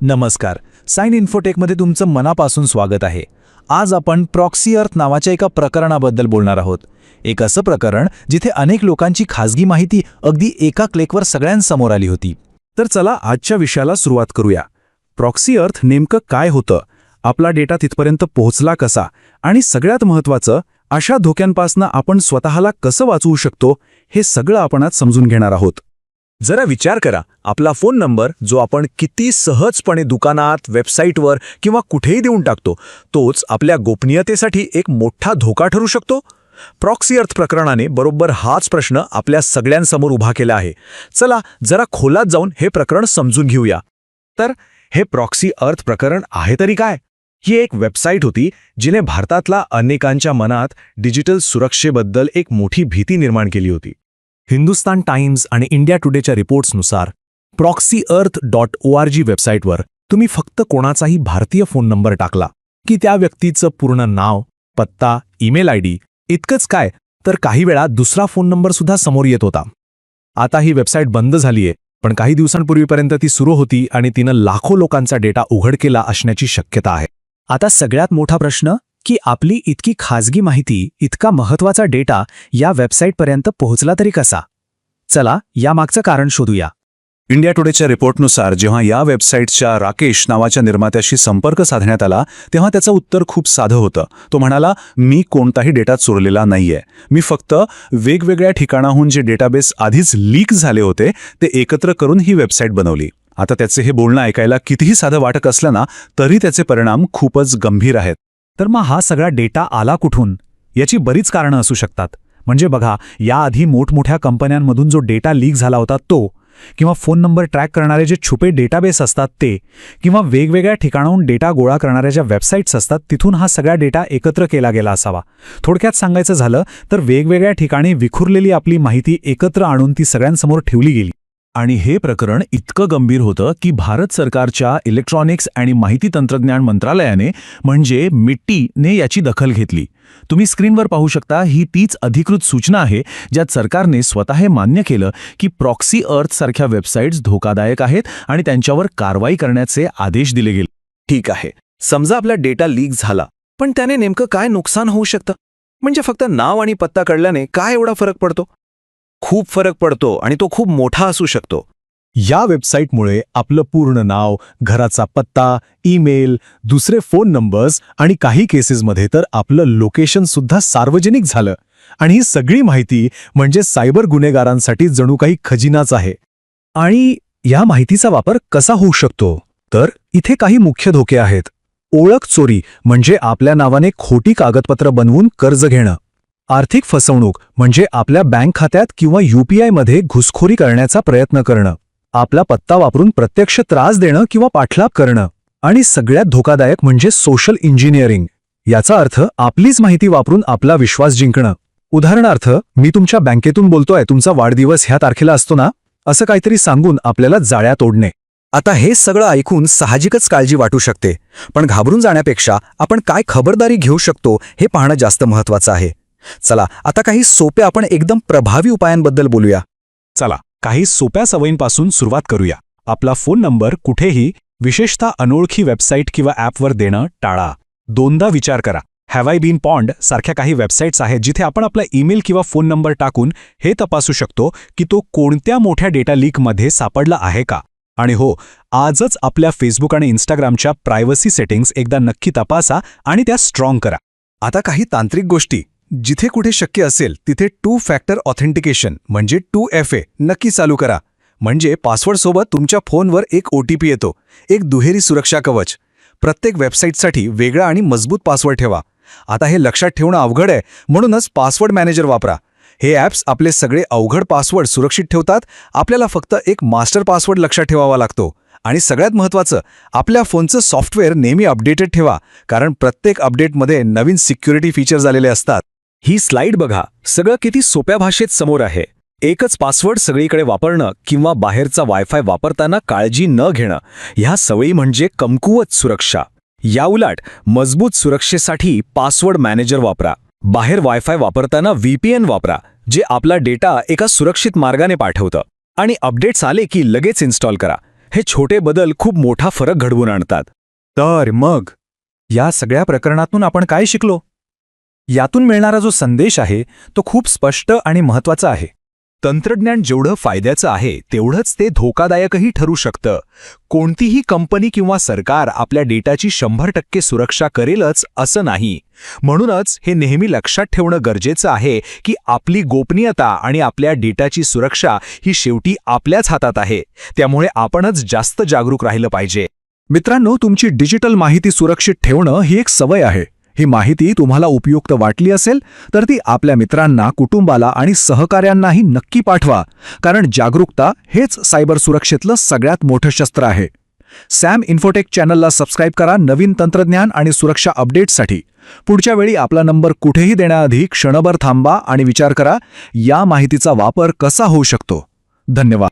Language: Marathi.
नमस्कार. साइन इन्फोटेकमध्ये तुमचं मनापासून स्वागत आहे. आज आपण प्रॉक्सी अर्थ नावाच्या एका प्रकरणाबद्दल बोलणार आहोत. एक असं प्रकरण जिथे अनेक लोकांची खासगी माहिती अगदी एका क्लिकवर सगळ्यांसमोर आली होती. तर चला आजच्या विषयाला सुरुवात करूया. प्रॉक्सी अर्थ नेमकं काय होतं, आपला डेटा तिथपर्यंत पोहोचला कसा, आणि सगळ्यात महत्त्वाचं, अशा धोक्यांपासून आपण स्वतःला कसं वाचवू शकतो, हे सगळं आपण आज समजून घेणार आहोत. जरा विचार करा, आपला फोन नंबर जो आपण किती सहजपणे दुकानात, वेबसाईटवर किंवा कुठेही देऊन टाकतो, तोच आपल्या गोपनीयतेसाठी एक मोठा धोका ठरू शकतो. प्रॉक्सी अर्थ प्रकरणाने बरोबर हाच प्रश्न आपल्या सगळ्यांसमोर उभा केला आहे. चला जरा खोलात जाऊन हे प्रकरण समजून घेऊया. तर हे प्रॉक्सी अर्थ प्रकरण आहे तरी काय? ही एक वेबसाईट होती जिने भारतातल्या अनेकांच्या मनात डिजिटल सुरक्षेबद्दल एक मोठी भीती निर्माण केली होती. हिंदुस्तान टाइम्स आणि इंडिया टुडेच्या रिपोर्ट्सनुसार proxyearth.org वेबसाईटवर तुम्ही फक्त कोणाचाही भारतीय फोन नंबर टाकला की त्या व्यक्तीचं पूर्ण नाव, पत्ता, ईमेल आयडी, इतकंच काय तर काही वेळा दुसरा फोन नंबर सुद्धा समोर येत होता. आता ही वेबसाईट बंद झालीये, पण काही दिवसांपूर्वीपर्यंत ती सुरू होती आणि तिनं लाखो लोकांचा डेटा उघड केला असण्याची शक्यता आहे. आता सगळ्यात मोठा प्रश्न की आपली इतकी खाजगी माहिती, इतका महत्त्वाचा डेटा या वेबसाईटपर्यंत पोहोचला तरी कसा? चला यामागचं कारण शोधूया. इंडिया टुडेच्या रिपोर्टनुसार जेव्हा या वेबसाईटच्या राकेश नावाच्या निर्मात्याशी संपर्क साधण्यात आला, तेव्हा त्याचं उत्तर खूप साधं होतं. तो म्हणाला, मी कोणताही डेटा चोरलेला नाहीये. मी फक्त वेगवेगळ्या ठिकाणाहून जे डेटाबेस आधीच लीक झाले होते ते एकत्र करून ही वेबसाईट बनवली. आता त्याचे हे बोलणं ऐकायला कितीही साधं वाटत असलं ना, तरी त्याचे परिणाम खूपच गंभीर आहेत. तर मग हा सगळा डेटा आला कुठून? याची बरीच कारणं असू शकतात. म्हणजे बघा, याआधी मोठमोठ्या कंपन्यांमधून जो डेटा लीक झाला होता तो, किंवा फोन नंबर ट्रॅक करणारे जे छुपे डेटाबेस असतात ते, किंवा वेगवेगळ्या ठिकाणाहून डेटा गोळा करणाऱ्या ज्या वेबसाईट्स असतात तिथून हा सगळा डेटा एकत्र केला गेला असावा. थोडक्यात सांगायचं झालं तर वेगवेगळ्या ठिकाणी विखुरलेली आपली माहिती एकत्र आणून ती सगळ्यांसमोर ठेवली गेली. आणि हे प्रकरण इतकं गंभीर होतं की भारत सरकारच्या इलेक्ट्रॉनिक्स आणि माहिती तंत्रज्ञान मंत्रालयाने म्हणजे मिट्टीने याची दखल घेतली. तुम्ही स्क्रीनवर पाहू शकता, ही तीच अधिकृत सूचना आहे ज्यात सरकारने स्वतः मान्य केलं की प्रॉक्सी अर्थ सारख्या वेबसाईट्स धोकादायक आहेत आणि त्यांच्यावर कारवाई करण्याचे आदेश दिले गेले. ठीक आहे, समजा आपला डेटा लीक झाला, पण त्याने नेमकं काय नुकसान होऊ शकतं? म्हणजे फक्त नाव आणि पत्ता कळल्याने काय एवढा फरक पडतो? खूप फरक पडतो, आणि तो खूप मोठा असू शकतो. या वेबसाईटमुळे आपलं पूर्ण नाव, घराचा पत्ता, ईमेल, दुसरे फोन नंबर्स आणि काही केसेसमध्ये तर आपलं लोकेशन सुद्धा सार्वजनिक झालं. आणि ही सगळी माहिती म्हणजे सायबर गुन्हेगारांसाठी जणू काही खजिनाच आहे. आणि या माहितीचा वापर कसा होऊ शकतो? तर इथे काही मुख्य धोके आहेत. ओळख चोरी, म्हणजे आपल्या नावाने खोटी कागदपत्र बनवून कर्ज घेणं. आर्थिक फसवणूक, म्हणजे आपल्या बँक खात्यात किंवा UPI-मध्ये घुसखोरी करण्याचा प्रयत्न करणं. आपला पत्ता वापरून प्रत्यक्ष त्रास देणं किंवा पाठलाग करणं. आणि सगळ्यात धोकादायक म्हणजे सोशल इंजिनिअरिंग. याचा अर्थ आपलीच माहिती वापरून आपला विश्वास जिंकणं. उदाहरणार्थ, मी तुमच्या बँकेतून बोलतोय, तुमचा वाढदिवस ह्या तारखेला असतो ना, असं काहीतरी सांगून आपल्याला जाळ्या तोडणे. आता हे सगळं ऐकून साहजिकच काळजी वाटू शकते, पण घाबरून जाण्यापेक्षा आपण काय खबरदारी घेऊ शकतो हे पाहणं जास्त महत्त्वाचं आहे. चला आता काही सोप्या, आपण एकदम प्रभावी उपायांबद्दल बोलूया. चला काही सोप्या सवयींपासून सुरुवात करूया. आपला फोन नंबर कुठेही, विशेषतः अनोळखी वेबसाईट किंवा ॲपवर देणं टाळा. दोनदा विचार करा. हॅव आय बीन पॉन्ड सारख्या काही वेबसाईट्स आहेत जिथे आपण आपला ईमेल किंवा फोन नंबर टाकून हे तपासू शकतो की तो कोणत्या मोठ्या डेटा लीकमध्ये सापडला आहे का. आणि हो, आजच आपल्या फेसबुक आणि इंस्टाग्रामच्या प्रायव्हसी सेटिंग्स एकदा नक्की तपासा आणि त्या स्ट्रॉंग करा. आता काही तांत्रिक गोष्टी, जिथे कुठे शक्य असेल तिथे 2 फॅक्टर ऑथेंटिकेशन म्हणजे 2FA नक्की चालू करा. म्हणजे पासवर्डसोबत तुमच्या फोनवर एक OTP येतो, एक दुहेरी सुरक्षा कवच. प्रत्येक वेबसाईटसाठी वेगळा आणि मजबूत पासवर्ड ठेवा. आता हे लक्षात ठेवणं अवघड आहे, म्हणूनच पासवर्ड मॅनेजर वापरा. हे ॲप्स आपले सगळे अवघड पासवर्ड सुरक्षित ठेवतात. आपल्याला फक्त एक मास्टर पासवर्ड लक्षात ठेवावा लागतो. आणि सगळ्यात महत्त्वाचं, आपल्या फोनचं सॉफ्टवेअर नेहमी अपडेटेड ठेवा, कारण प्रत्येक अपडेटमध्ये नवीन सिक्युरिटी फीचर्स आलेले असतात. ही स्लाईड बघा, सगळं किती सोप्या भाषेत समोर आहे. एकच पासवर्ड सगळीकडे वापरणं किंवा बाहेरचा वायफाय वापरताना काळजी न घेणं, ह्या सवयी म्हणजे कमकुवत सुरक्षा. याउलट मजबूत सुरक्षेसाठी पासवर्ड मॅनेजर वापरा. बाहेर वायफाय वापरताना VPN वापरा, जे आपला डेटा एका सुरक्षित मार्गाने पाठवतं. आणि अपडेट्स आले की लगेच इन्स्टॉल करा. हे छोटे बदल खूप मोठा फरक घडवून आणतात. तर मग या सगळ्या प्रकरणातून आपण काय शिकलो? यातून मिळणारा जो संदेश आहे तो खूप स्पष्ट आणि महत्त्वाचा आहे. तंत्रज्ञान जेवढं फायद्याचं आहे तेवढंच ते धोकादायकही ठरू शकतं. कोणतीही कंपनी किंवा सरकार आपल्या डेटाची 100% सुरक्षा करेलच असं नाही. म्हणूनच हे नेहमी लक्षात ठेवणं गरजेचं आहे की आपली गोपनीयता आणि आपल्या डेटाची सुरक्षा ही शेवटी आपल्याच हातात आहे. त्यामुळे आपणच जास्त जागरूक राहिलं पाहिजे. मित्रांनो, तुमची डिजिटल माहिती सुरक्षित ठेवणं ही एक सवय आहे. ही माहिती तुम्हाला उपयुक्त वाटली असेल तर ती आपल्या मित्रांना, कुटुंबाला आणि सहकाऱ्यांनाही नक्की पाठवा, कारण जागरूकता हेच सायबर सुरक्षेतलं सगळ्यात मोठं शस्त्र आहे. सॅम इन्फोटेक चॅनलला सबस्क्राईब करा नवीन तंत्रज्ञान आणि सुरक्षा अपडेट्ससाठी. पुढच्या वेळी आपला नंबर कुठेही देण्याआधी क्षणभर थांबा आणि विचार करा, या माहितीचा वापर कसा होऊ शकतो. धन्यवाद.